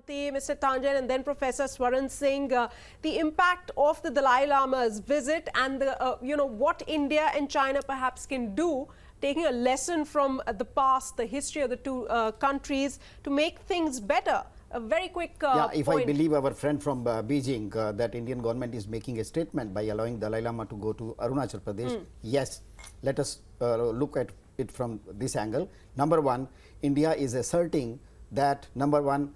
Mukti, Mr. Tanjan, and then Professor Swaran Singh, the impact of the Dalai Lama's visit and what India and China perhaps can do, taking a lesson from the past, the history of the two countries to make things better. A very quick if point. I believe our friend from Beijing, that Indian government is making a statement by allowing Dalai Lama to go to Arunachal Pradesh. Yes, let us look at it from this angle. Number one, India is asserting that, number one,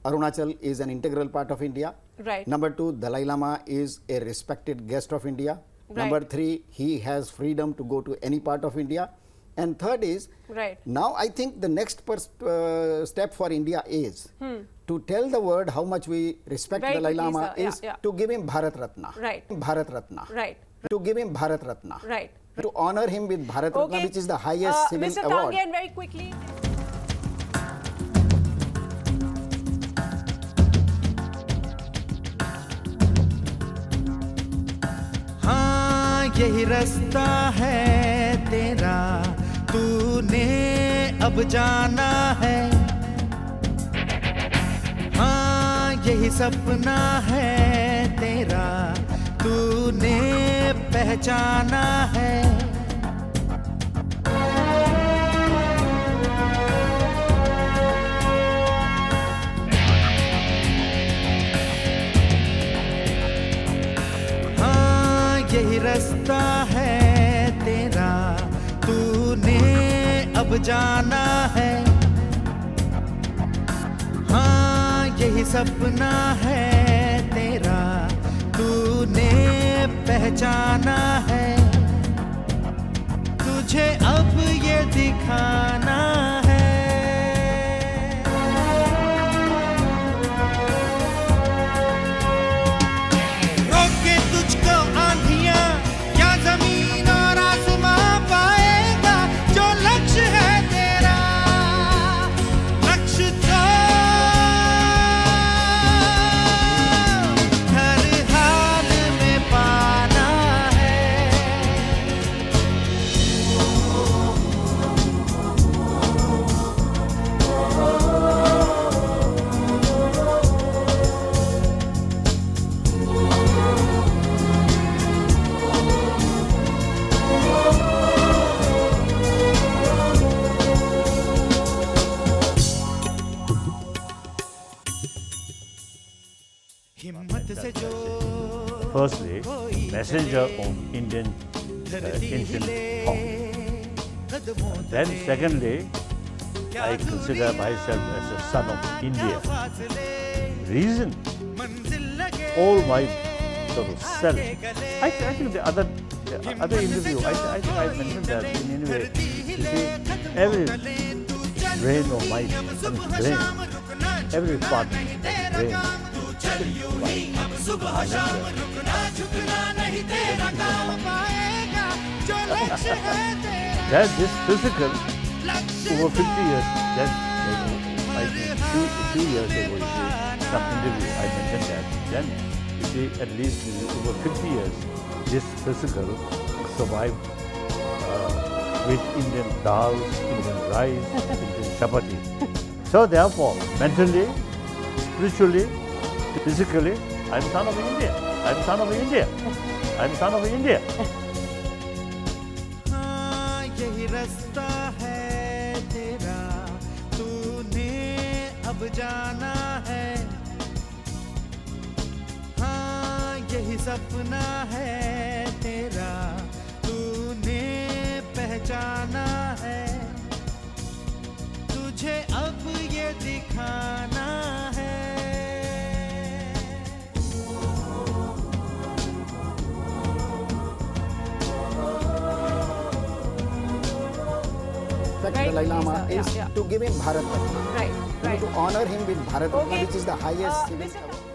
Arunachal is an integral part of India. Right. Number two, Dalai Lama is a respected guest of India. Right. Number three, he has freedom to go to any part of India. And third is, now I think the next step for India is to tell the world how much we respect Dalai Lama is to give him Bharat Ratna. Right. Bharat Ratna. Right. To give him Bharat Ratna. Right. To honor him with Bharat Ratna, which is the highest civil Mr. award. Tanjan, very quickly. हाँ, यही रास्ता है तेरा, तूने अब जाना है। हाँ, यही सपना है तेरा, तूने पहचाना है। हाँ, यही रास्ता है तेरा, तूने अब जाना है। हाँ, यही सपना है तेरा, तूने पहचाना है। तुझे अब ये दिखाना है। रोके तुझको आंधियां या जमीन और आसमां पाएगा, जो लक्ष्य है तेरा, लक्ष्य तो हर हाल में पाना है। हिम्मत से जो Firstly, messenger of Indian ancient thought. Then secondly, I consider myself as a son of India. Reason, all my sort of self. I think the other interview, I think I mentioned that in any way. You see, every brain of my brain, every part of brain. That this physical over 50 years, that I think few years ago, you see, some interview I mentioned that. Then you see, at least over 50 years, this physical survived with Indian dals, Indian rice, Indian chapati. So therefore, mentally, spiritually, physically, I am son of India. I am son of India. I am son of India. हाँ, यही रास्ता है तेरा, तूने अब जाना है। हाँ, यही सपना है तेरा, तूने पहचाना है। तुझे अब ये दिखाना है। Dalai Lama is to give him Bharat Ratna. Right. To honor him with Bharat Ratna, which is the highest civil Mr. award.